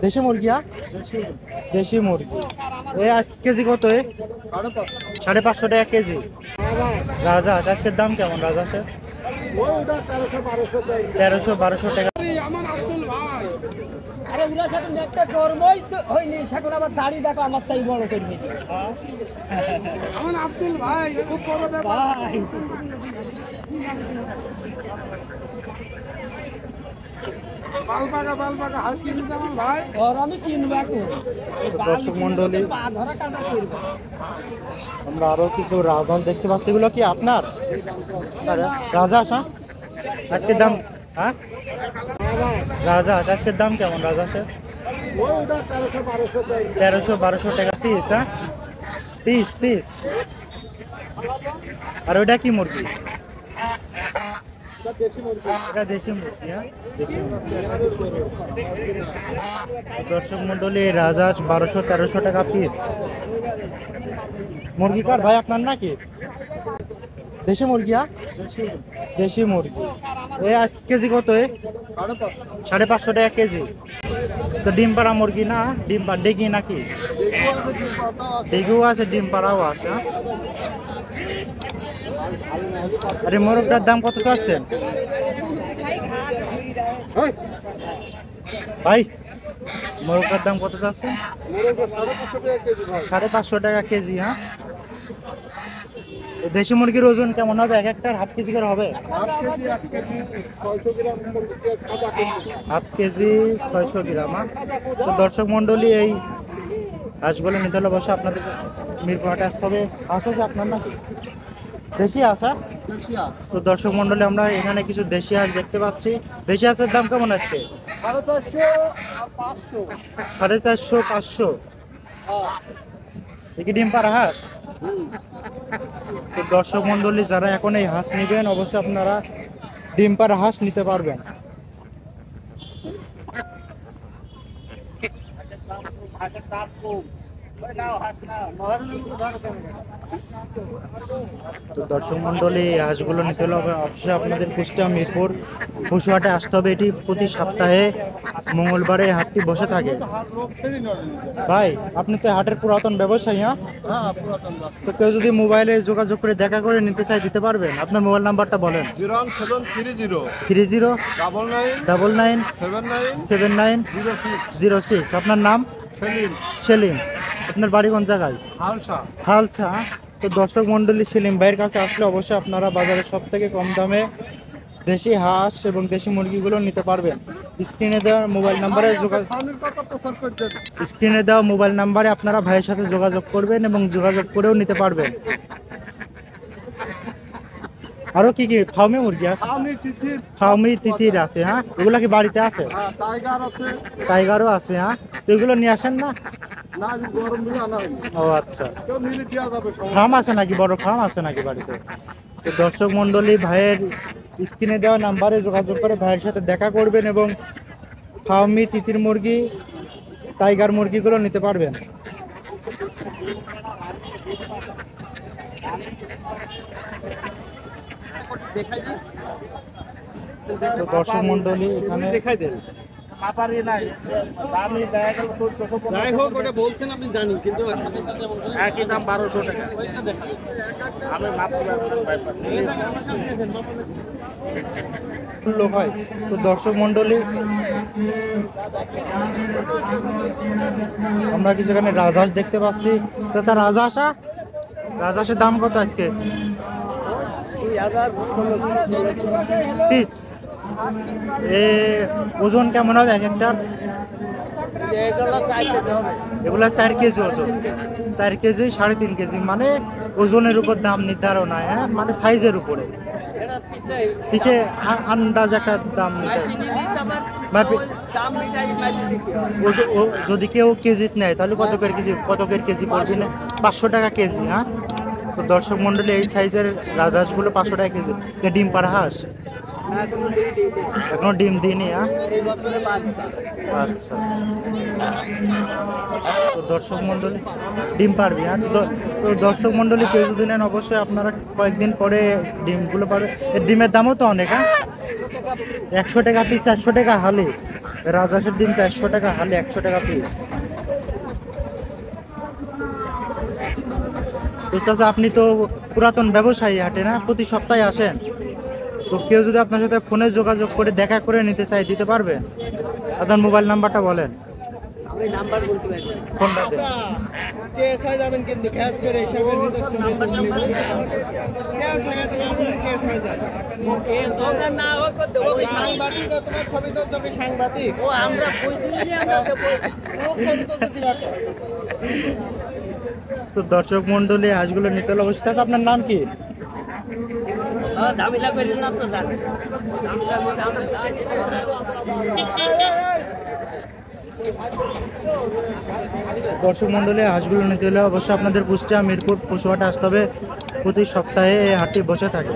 দেশি মুরগি? দেশি মুরগি আজ কেজি কত? 550 টাকা কেজি। রাজহাঁস আজকের দাম কেমন? রাজহাঁসের 1300-1200 টাকা। আরে উনার সাথে একটা কর্মই হয়নি, সেখন আবার দাড়ি দেখো আমার চাই বড় করবে। আমার আব্দুল ভাই খুব বড় ব্যাপার। বালবাগা হাঁস কিনতে আমার ভাই, আর আমি কিনবো এখন। দর্শক মন্ডলী, পা ধরা কাদা করব। আমরা আরো কিছু রাজহাঁস দেখতে পাচ্ছি। এগুলো কি আপনার রাজহাঁস? আজকের দাম রাজহাঁস আজকের দাম কেমন? রাজহাঁসের 1300-1200 টাকা পিস। Piece piece. আর ওইটা কি মুরগি? এটা দেশি মুরগি। দেশি মুরগি। দর্শক মন্ডলী, রাজহাঁস 1200-1300 টাকা পিস। মুরগি কার ভাই? আপনার নাকি? দেশি মুরগি? দেশি মুরগি আজ কেজি কত? 550 টাকা কেজি। তো ডিম পাড়া মুরগি না? ডিম ডেগি নাকি? ডেগুও আছে, ডিম পাড়াও আছে। আরে মোরগটার দাম কত চাচ্ছেন ভাই? মোরগটার দাম কত চাচ্ছেন? 550 টাকা কেজি। হ্যাঁ, দেশি মুরগির ওজন কেমন হবে? এক একটার হাফ কেজি করে হবে? হাফ কেজি 600 গ্রাম। তো দর্শক মন্ডলী, এই হাঁসগুলো নিতে হলে বসে আপনাদের মিরপুর হাটে আসতে হবে। হাঁস আছে আপনার নাকি? দেশি হাঁস? তো দর্শক মন্ডলী, আমরা এখানে কিছু দেশি হাঁস দেখতে পাচ্ছি। দেশি হাঁসের দাম কেমন আসছে? 450-500। কি ডিম পাড়া হাঁস? তো দর্শক মন্ডলী, যারা এখন এই হাঁস নেবেন, অবশ্যই আপনারা ডিম পাড়া হাঁস নিতে পারবেন। তো দর্শক মন্ডলী, এই হাঁসগুলো নিতে হলে অবশ্যই আপনাদের কুষ্টিয়া মিরপুর পশুহাটে আসতে হবে। এটি প্রতি সপ্তাহে মঙ্গলবারে হাটটি বসে থাকে। ভাই, আপনি তো হাটের পুরাতন ব্যবসায়ী? হ্যাঁ, তো কেউ যদি মোবাইলে যোগাযোগ করে দেখা করে নিতে চাই, দিতে পারবেন? আপনার মোবাইল নাম্বারটা বলেন। 01730-797906। আপনার নাম? সেলিম। আপনার বাড়ি কোন জায়গায়? হালসা। তো দর্শক মন্ডলী, সেলিম ভাইয়ের কাছে আসলে অবশ্যই আপনারা বাজারে সব থেকে কম দামে দেশি হাঁস এবং দেশি মুরগিগুলো নিতে পারবেন। স্ক্রিনে দেওয়া মোবাইল নাম্বারে আপনারা ভাইয়ের সাথে যোগাযোগ করবেন এবং যোগাযোগ করেও নিতে পারবেন। আরো কি কি ফার্মে মুরগি আছে? ফার্মি তিতির আছে। হ্যাঁ, এগুলা কি বাড়িতে আছে? টাইগারও আছে। হ্যাঁ, তো এগুলো নিয়ে আসেন না? ও আচ্ছা, ফার্ম আছে নাকি? বড় ফার্ম আছে নাকি বাড়িতে? তো দর্শক মন্ডলী, ভাইয়ের স্ক্রিনে দেওয়া নাম্বারে যোগাযোগ করে ভাইয়ের সাথে দেখা করবেন এবং ফার্মি তিতির মুরগি, টাইগার মুরগিগুলো নিতে পারবেন। তো দর্শক মন্ডলী, এখানে দেখাই দেন। যাই হোক, ওটা বলছেন আপনি জানি, কিন্তু একই দাম 1200 টাকা। লোক হয়। তো দর্শক মন্ডলী, আমরা কিছু এখানে রাজহাঁস দেখতে পাচ্ছি। স্যার, রাজহাঁসের দাম কত আজকে পিস? ওজন কেমন হবে এক একটার? এগুলা 4 কেজি ওজন। 4 কেজি 3.5 কেজি, মানে ওজনের উপর দাম নির্ধারণ হয়। হ্যাঁ, মানে সাইজের উপরে পিছে আন্দাজ একটা দাম যদি কেউ কেজি নেয় তাহলে কত করে কেজি পড়বে? না 500 টাকা কেজি। হ্যাঁ, তো দর্শক মন্ডলী, এই সাইজের রাজহাঁসগুলো 500 টাকা কেজি। ডিম পাড়া হাঁস এখনো ডিম দিইনি। আচ্ছা, তো দর্শক মন্ডলী, ডিম পারবি? হ্যাঁ, তো দর্শক মন্ডলী, কেউ যদি নেন অবশ্যই আপনারা কয়েকদিন পরে ডিমগুলো পাবে। ডিমের দামও তো অনেক। হ্যাঁ, 100 টাকা পিস, 400 টাকা হালি। রাজহাঁসের ডিম 400 টাকা, হালে 100 টাকা পিস। তো চাচা আপনি তো পুরাতন ব্যবসায়ী, হাটে না প্রতি সপ্তাহে আসেন, তো কেউ যদি আপনার সাথে ফোনে যোগাযোগ করে দেখা করে নিতে চাই দিতে পারবেন? আপনার মোবাইল নাম্বারটা বলেন। আমি নাম্বার বলতে পারি না। ফোনটা দেন। কেস হয়ে যাবেন কিন্তু গ্যাস করে হিসাবের ভিতর নাম্বার কেউ ঠেকাতে পারবে না, কেস হয়ে যাবে। কেস হোক আর না হোক ও দেবো। ওই সাংবাদিক ও তোমার ছবি তো চোখে সাংবাদিক ও আমরা বুঝলি আমরা দেবো। লোক ছবি তো যদি রাখো তো দর্শক মন্ডলী হাঁসগুলো নিতে হলে অবশ্যই। চাচা আপনার নাম কি? ঝামেলা করি না তো জানি ঝামেলা করে আমরা দর্শক মন্ডলী হাঁসগুলো নিতে হলে অবশ্যই আপনাদের কুষ্টিয়া মিরপুর পশুহাটে আসতে হবে। প্রতি সপ্তাহে এই হাটটি বসে থাকে।